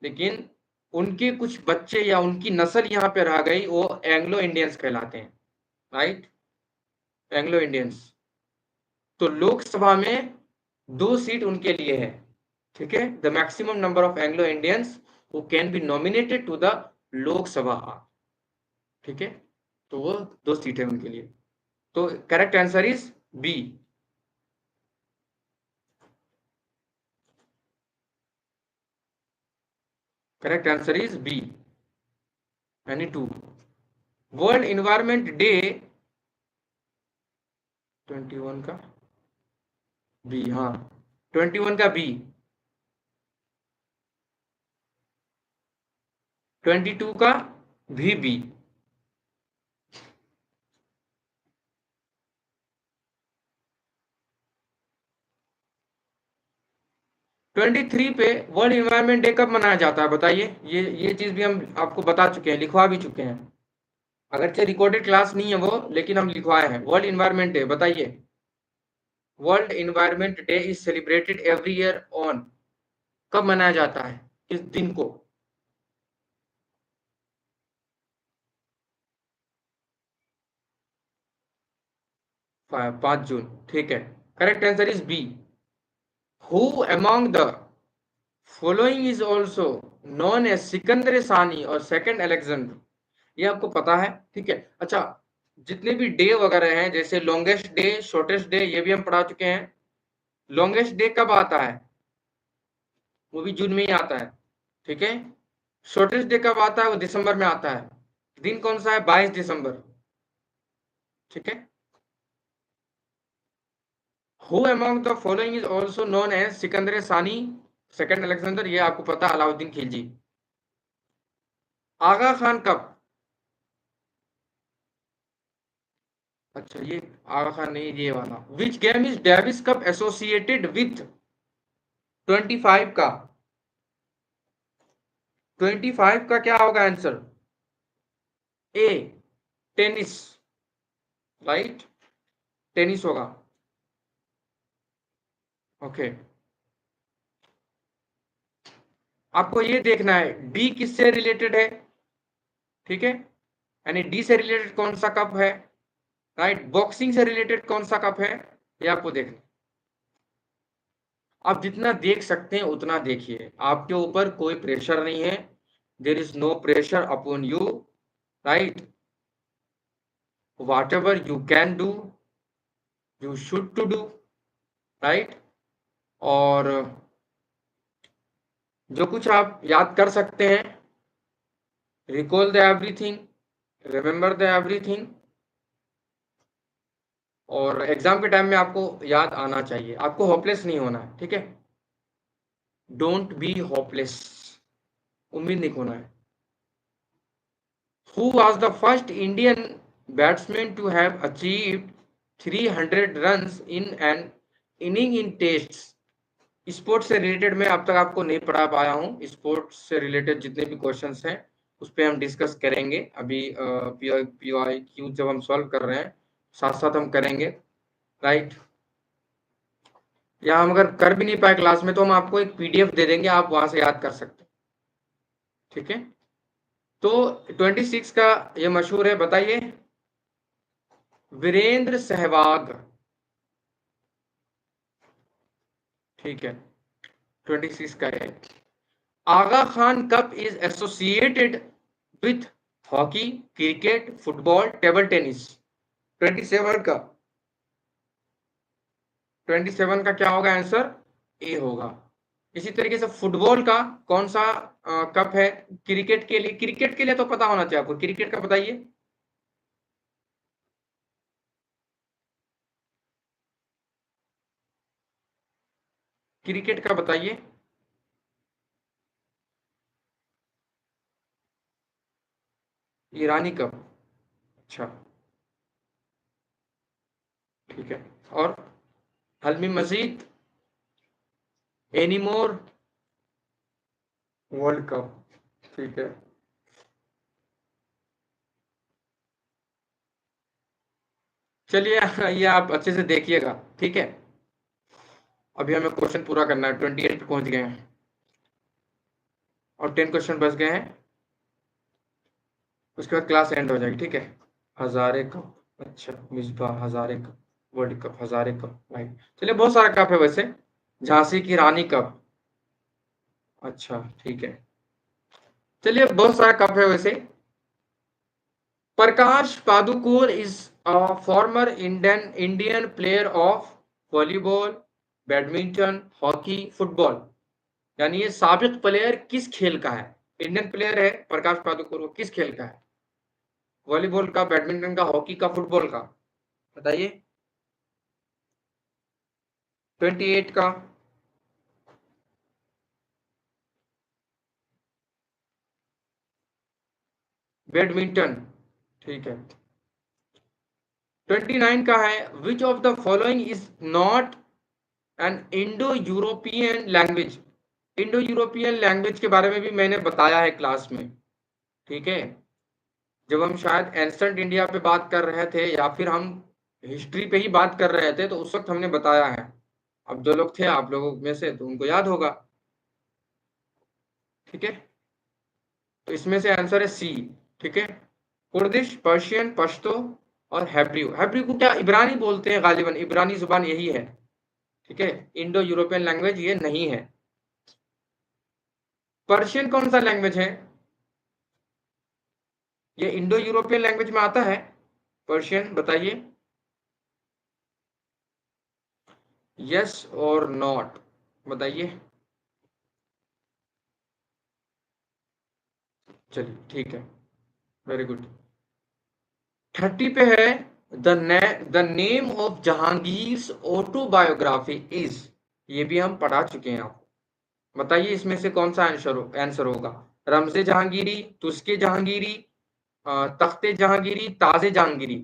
लेकिन उनके कुछ बच्चे या उनकी नस्ल यहाँ पे रह गई, वो एंग्लो इंडियंस कहलाते हैं, राइट। Anglo Indians. तो लोकसभा में 2 सीट उनके लिए है, ठीक है। The maximum number of Anglo Indians who can be nominated to the Lok Sabha, ठीक है। तो वो 2 सीट है उनके लिए। तो correct answer is B. Correct answer is B, यानी 2। वर्ल्ड इन्वायरमेंट डे 21 का बी, हाँ 21 का बी, 22 का भी बी। 23 पे वर्ल्ड इन्वायरमेंट डे कब मनाया जाता है बताइए। ये चीज भी हम आपको बता चुके हैं, लिखवा भी चुके हैं। अगरचे रिकॉर्डेड क्लास नहीं है वो, लेकिन हम लिखवाए हैं। वर्ल्ड इन्वायरमेंट डे बताइए। World environment day is celebrated every year on, कब मनाया जाता है, किस दिन को? 5 जून, ठीक है। Correct answer is B. Who among the following is also known as Sikandar Sani और सेकंड अलेक्जेंडर, ये आपको पता है, ठीक है। अच्छा, जितने भी डे वगैरह हैं, जैसे लॉन्गेस्ट डे, शॉर्टेस्ट डे, ये भी हम पढ़ा चुके हैं। लॉन्गेस्ट डे कब आता है? वो भी जून में ही आता है, ठीक है। शॉर्टेस्ट डे कब आता है? वो दिसंबर में आता है। दिन कौन सा है? 22 दिसंबर, ठीक है। Who among the following is also known as Sikandar Sani second Alexander, ये आपको पता, अलाउद्दीन खिलजी। आगा खान कब? अच्छा, ये आगा खान नहीं, ये वाला। Which game is Davis cup associated with 25 का? 25 का क्या होगा आंसर? ए टेनिस, राइट, टेनिस होगा। ओके, आपको ये देखना है डी किससे रिलेटेड है, ठीक है। यानी डी से रिलेटेड कौन सा कप है, राइट। बॉक्सिंग से रिलेटेड कौन सा कप है, ये आपको देखना। आप जितना देख सकते हैं उतना देखिए, आपके ऊपर कोई प्रेशर नहीं है। There is no pressure upon you, right. Whatever you can do, you should to do, right. और जो कुछ आप याद कर सकते हैं, recall the everything, remember the everything. और एग्जाम के टाइम में आपको याद आना चाहिए, आपको होपलेस नहीं होना है, ठीक है। डोंट बी होपलेस, उम्मीद नहीं खोना है। Who was the first Indian batsman to have achieved 300 runs in an inning in tests? Sports से रिलेटेड मैं अब तक आपको नहीं पढ़ा पाया हूँ। स्पोर्ट्स से रिलेटेड जितने भी क्वेश्चंस हैं उस पर हम डिस्कस करेंगे। अभी पीओआई क्यू जब हम सॉल्व कर रहे हैं, साथ साथ हम करेंगे, राइट। या हम अगर कर भी नहीं पाए क्लास में तो हम आपको एक पीडीएफ दे देंगे, आप वहां से याद कर सकते हैं, ठीक है। तो 26 का ये मशहूर है, बताइए। वीरेंद्र सहवाग, ठीक है। 26 का है। Aga Khan cup is associated with hockey, cricket, football, table tennis? 27 का, 27 का क्या होगा आंसर? ए होगा। इसी तरीके से फुटबॉल का कौन सा कप है? क्रिकेट के लिए तो पता होना चाहिए आपको, क्रिकेट का बताइए। क्रिकेट का बताइए। ईरानी कप, अच्छा, ठीक है। और हलमी मजीद, एनीमोर, वर्ल्ड कप, ठीक है। चलिए ये आप अच्छे से देखिएगा, ठीक है। अभी हमें क्वेश्चन पूरा करना है, 28 पे पहुंच गए हैं और 10 क्वेश्चन बच गए हैं, उसके बाद क्लास एंड हो जाएगी, ठीक है। हजारे कप, अच्छा, Misbah Hazare cup, world cup, Hazare cup, right. चलिए, बहुत सारा कप है वैसे। झांसी की रानी कप। अच्छा ठीक है, चलिए बहुत सारा कप है वैसे। Prakash Padukone is a former Indian Indian player of volleyball, badminton, hockey, football. यानी ये साबिक प्लेयर किस खेल का है? इंडियन प्लेयर है प्रकाश पादुकोण, वो किस खेल का है? वॉलीबॉल का, बैडमिंटन का, हॉकी का, फुटबॉल का? बताइए। 28 का। बैडमिंटन। ठीक है। 29 का है, विच of the following is not an Indo European language? Indo European language के बारे में भी मैंने बताया है क्लास में, ठीक है, जब हम शायद एंसेंट इंडिया पे बात कर रहे थे या फिर हम हिस्ट्री पे ही बात कर रहे थे, तो उस वक्त हमने बताया है। अब जो लोग थे आप लोगों में से, तो उनको याद होगा। ठीक है, तो इसमें से आंसर है सी। ठीक है, कुर्दिश, पर्शियन, पश्तो और हैब्रियो। हैब्रियो को क्या इब्रानी बोलते हैं, गालिबन इब्रानी जुबान यही है। ठीक है, इंडो यूरोपियन लैंग्वेज ये नहीं है। पर्शियन कौन सा लैंग्वेज है? ये इंडो यूरोपियन लैंग्वेज में आता है पर्शियन, बताइए। यस और नॉट, बताइए। चलिए ठीक है, वेरी गुड। 30 पे है, the name of Jahangir autobiography is. ये भी हम पढ़ा चुके हैं आपको। बताइए इसमें से कौन सा आंसर होगा? रमज़े जहांगीरी, तुस्के जहांगीरी, तख्ते जहांगीरी, ताजे जहांगीरी।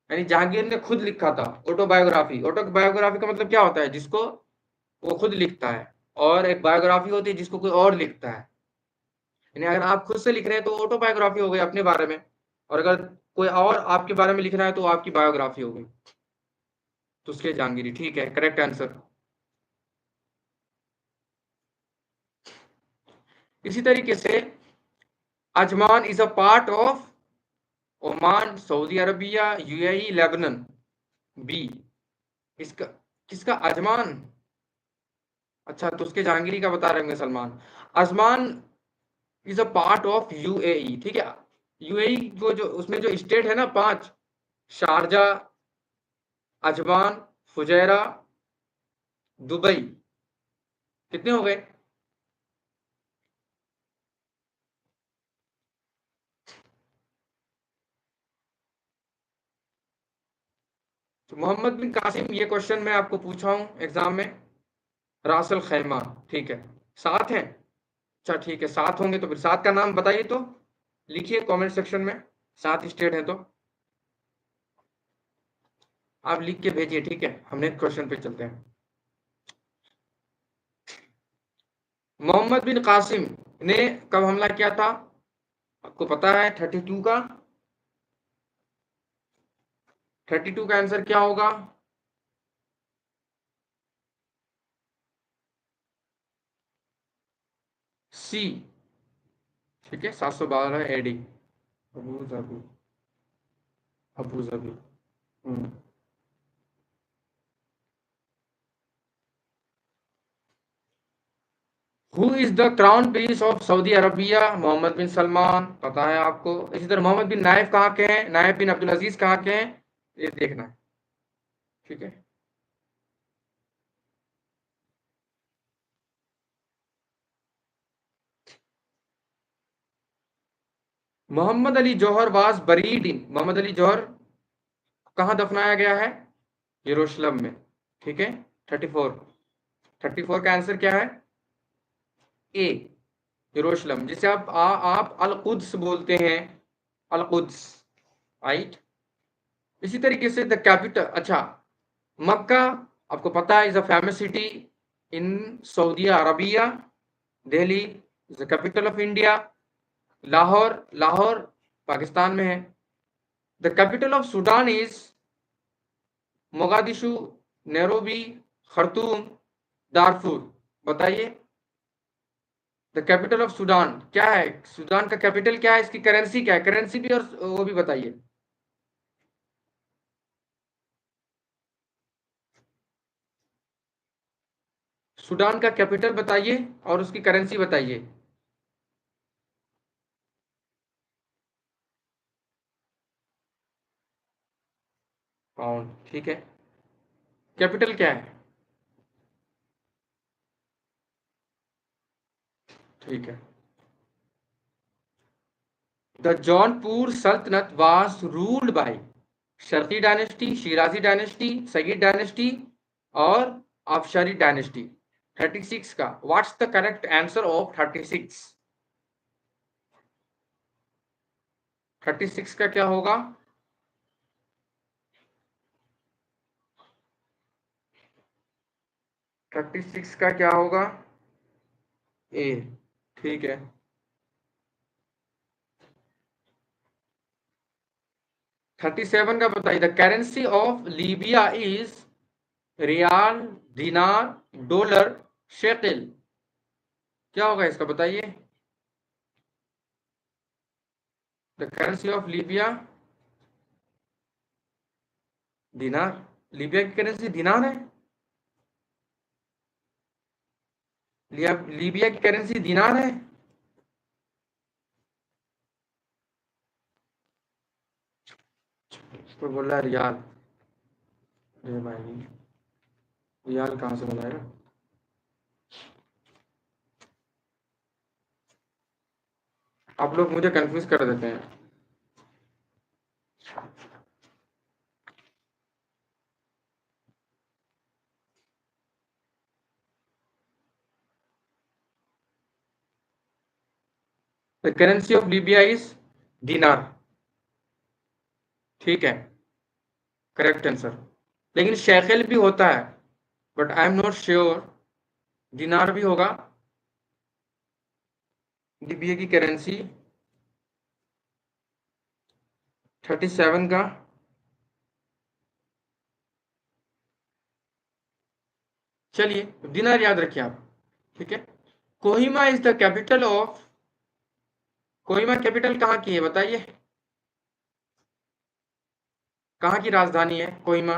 यानी जहांगीर ने खुद लिखा था ऑटोबायोग्राफी। ऑटोबायोग्राफी का मतलब क्या होता है? जिसको वो खुद लिखता है। और एक बायोग्राफी होती है जिसको कोई और लिखता है। यानी अगर आप खुद से लिख रहे हैं तो ऑटोबायोग्राफी हो गई अपने बारे में, और अगर कोई और आपके बारे में लिख रहा है तो आपकी बायोग्राफी हो गई। तुस्के जहांगीरी, ठीक है, करेक्ट आंसर। इसी तरीके से Ajman is a part of Oman, Saudi Arabia, UAE, Lebanon. B. इसका किसका? अजमान। अच्छा, तो उसके जहांगीरी का बता रहे होंगे Salman. Ajman is a part of UAE, ठीक है। यूएई को जो उसमें जो स्टेट है ना 5, शारजा, अजमान, फुजैरा, दुबई। कितने हो गए? तो मोहम्मद बिन कासिम, ये क्वेश्चन मैं आपको पूछा हूं एग्जाम में। रासल खैमा, ठीक है। 7 हैं? अच्छा ठीक है, 7 होंगे तो फिर 7 का नाम बताइए तो। लिखिए कमेंट सेक्शन में, 7 स्टेट हैं तो आप लिख के भेजिए। ठीक है, हम नेक्स्ट क्वेश्चन पे चलते हैं। मोहम्मद बिन कासिम ने कब हमला किया था? आपको पता है 32 का? 32 का आंसर क्या होगा? सी। ठीक है, 712 AD. Abu Dhabi, Abu Dhabi. Who is the crown prince of Saudi Arabia? Mohammed bin Salman, पता है आपको। इसी तरह मोहम्मद बिन नाइफ कहाँ के हैं? नाइफ बिन अब्दुल अजीज कहाँ के हैं? ये देखना है। ठीक है। Mohammad Ali Jauhar was buried in. Mohammad Ali Jauhar कहाँ दफनाया गया है? यरूशलेम में। ठीक है। 34। 34 का आंसर क्या है? ए, यरूशलेम, जिसे आप अल कुद्स बोलते हैं। अल कुद्स, राइट। इसी तरीके से द कैपिटल, अच्छा, मक्का, आपको पता है, is a famous city in Saudi Arabia. Delhi is the capital of India. Lahore, Lahore Pakistan में है। The capital of Sudan is Mogadishu, Nairobi, Khartoum, Darfur. बताइए। द कैपिटल ऑफ सूडान क्या है? सूडान का कैपिटल क्या है? इसकी करेंसी क्या है? करेंसी भी और वो भी बताइए। सूडान का कैपिटल बताइए और उसकी करेंसी बताइए। पाउंड, ठीक है। कैपिटल क्या है? ठीक है। द जौनपुर सल्तनत was ruled by Sharqi dynasty, Shirazi dynasty, Sayyid dynasty और अफशारी डायनेस्टी। 36 का what's the correct answer of 36? 36 का क्या होगा? 36 का क्या होगा? ए, ठीक है। 37 का बताइए। The currency of Libya is riyal, dinar, dollar, shekel. क्या होगा इसका बताइए। The currency of Libya, dinar. Libya की करेंसी दिनार है। लीबिया की करेंसी दिनार है। तो बोल रहा है रियाल। अरे भाई, रियाल कहाँ से बनाएगा? आप लोग मुझे कंफ्यूज कर देते हैं। The currency of Libya is दिनार। ठीक है, करेक्ट आंसर। लेकिन शेकिल भी होता है, but I am not sure. दिनार भी होगा लीबिया की करेंसी। 37 का चलिए दिनार याद रखिए आप। ठीक है। Kohima is the capital of, Kohima capital कहाँ की है बताइए। कहाँ की राजधानी है कोहिमा?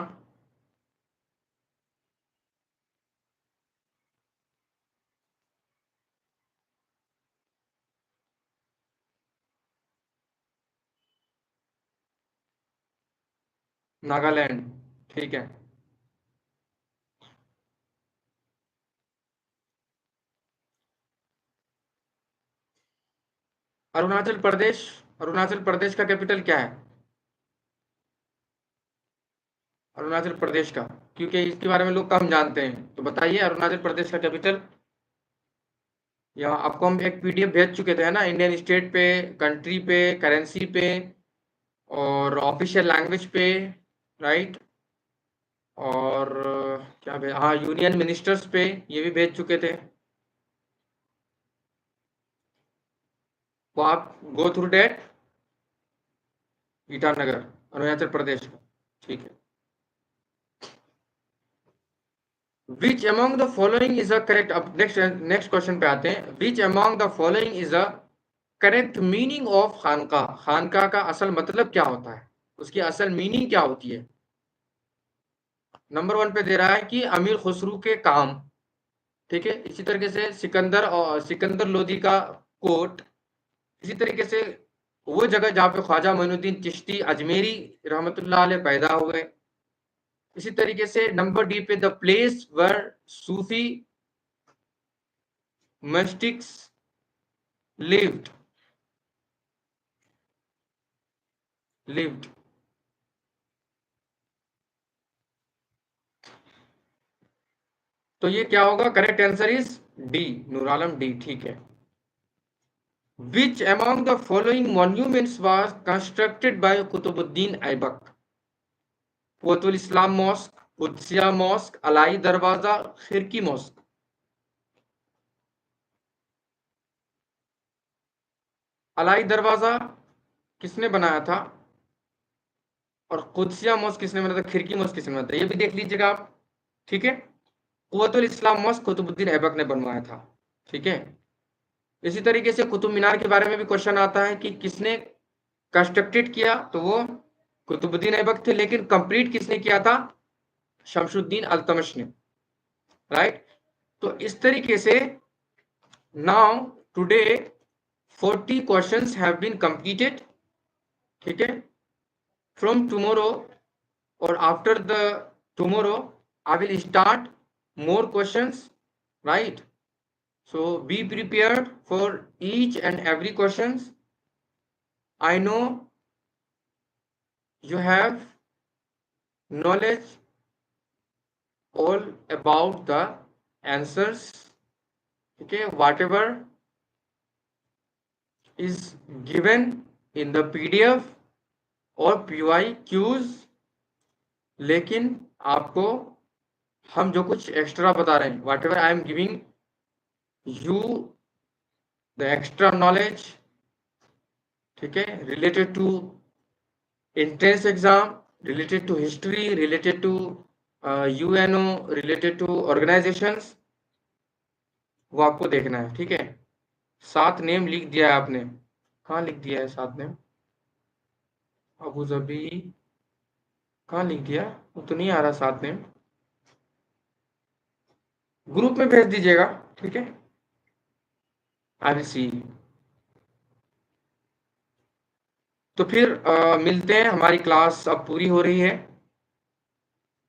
नागालैंड, ठीक है। अरुणाचल प्रदेश, अरुणाचल प्रदेश का कैपिटल क्या है? अरुणाचल प्रदेश का, क्योंकि इसके बारे में लोग कम जानते हैं, तो बताइए अरुणाचल प्रदेश का कैपिटल। या आपको हम एक पीडीएफ भेज चुके थे ना, इंडियन स्टेट पे, कंट्री पे, करेंसी पे और ऑफिशियल लैंग्वेज पे, राइट। और क्या भेज, हाँ, यूनियन मिनिस्टर्स पे ये भी भेज चुके थे। वो आप go through that. Itanagar, Arunachal Pradesh का, ठीक है। Which among the following is a correct, अब नेक्स्ट नेक्स्ट क्वेश्चन पे आते हैं। Which among the following is a correct meaning of खानका? खानका का असल मतलब क्या होता है, उसकी असल मीनिंग क्या होती है? नंबर 1 पे दे रहा है कि अमीर खुसरू के काम, ठीक है। इसी तरीके से सिकंदर और सिकंदर लोदी का कोट। इसी तरीके से वो जगह जहाँ पे ख्वाजा मोइनुद्दीन चिश्ती अजमेरी रहमतुल्लाह अलैह पैदा हुए। इसी तरीके से नंबर डी पे the place where Sufi mystics lived, lived. तो ये क्या होगा? Correct answer is d, Noor Alam d, ठीक है। Which among the following monuments was constructed by Qutbuddin Aibak? Qutul Islam Mosque, Qudsiya Mosque, Alai Darwaza, Khirki Mosque। Alai दरवाजा किसने बनाया था और कुदसिया मॉस्क किसने बनाया था, खिड़की मॉस्क किसने बनाया था, ये भी देख लीजिएगा आप। ठीक है। कुवतुल इस्लाम मॉस्क कुतुबुद्दीन ऐबक ने बनवाया था। ठीक है। इसी तरीके से कुतुब मीनार के बारे में भी क्वेश्चन आता है कि किसने कंस्ट्रक्टेड किया, तो वो कुतुबुद्दीन ऐबक थे, लेकिन कंप्लीट किसने किया था? शमशुद्दीन अल्तमश ने, राइट। तो इस तरीके से now today 40 questions have been completed, ठीक है। फ्रॉम टुमारो और after the tomorrow I will start more questions, right? So be prepared for each and every questions. I know you have knowledge all about the answers, okay, whatever is given in the PDF और PYQs, लेकिन आपको हम जो कुछ extra बता रहे हैं, whatever I am giving you the extra knowledge, ठीक है, related to entrance exam, related to history, related to UNO, related to organizations, वो आपको देखना है, ठीक है। 7 नेम लिख दिया है आपने, कहाँ लिख दिया है 7 नेम? अबू धाबी कहाँ लिख दिया? वो तो नहीं आ रहा 7 नेम, ग्रुप में भेज दीजिएगा, ठीक है। I will see. तो फिर मिलते हैं, हमारी क्लास अब पूरी हो रही है,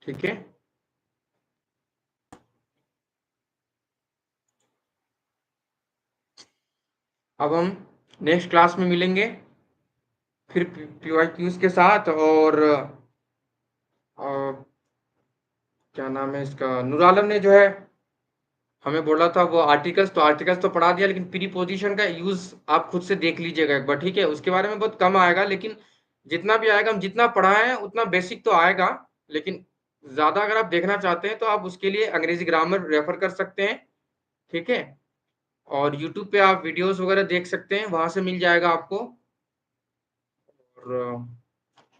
ठीक है। अब हम नेक्स्ट क्लास में मिलेंगे फिर PYQs के साथ, और क्या नाम है इसका, नूर आलम ने जो है हमें बोला था वो आर्टिकल्स, तो आर्टिकल्स तो पढ़ा दिया, लेकिन प्रीपोजिशन का यूज आप खुद से देख लीजिएगा एक बार, ठीक है। उसके बारे में बहुत कम आएगा, लेकिन जितना भी आएगा, हम जितना पढ़ाए हैं उतना बेसिक तो आएगा, लेकिन ज्यादा अगर आप देखना चाहते हैं तो आप उसके लिए अंग्रेजी ग्रामर रेफर कर सकते हैं, ठीक है। और यूट्यूब पे आप वीडियोस वगैरह देख सकते हैं, वहां से मिल जाएगा आपको।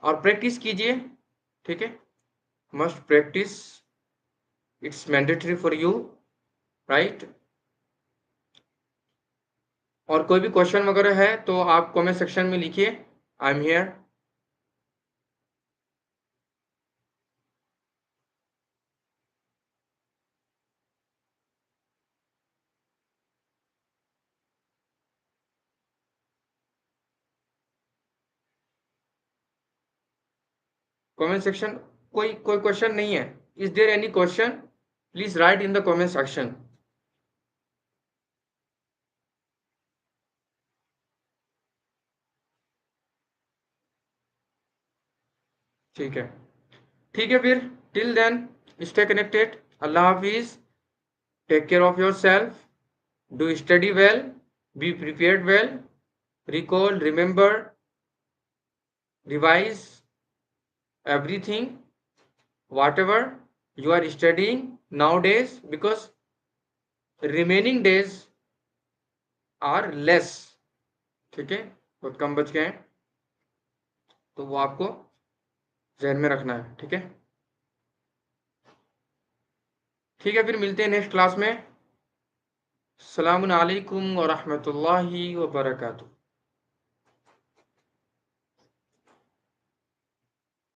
और प्रैक्टिस कीजिए, ठीक है, must practice, it's mandatory for you, right. और कोई भी क्वेश्चन वगैरह है तो आप कमेंट सेक्शन में लिखिए, I am here. Comment section, कोई कोई क्वेश्चन नहीं है? Is there any question? Please write in the comment section. ठीक है, ठीक है फिर, टिल देन स्टे कनेक्टेड, अल्लाह हाफिज, take care of your self, do study well, be prepared well, recall, remember, revise everything whatever you are studying nowadays, because remaining days are less, ठीक है, बहुत कम बच गए हैं, तो वो आपको ध्यान में रखना है, ठीक है। ठीक है, फिर मिलते हैं नेक्स्ट क्लास में। अस्सलामु अलैकुम व रहमतुल्लाहि व बरकातुहू।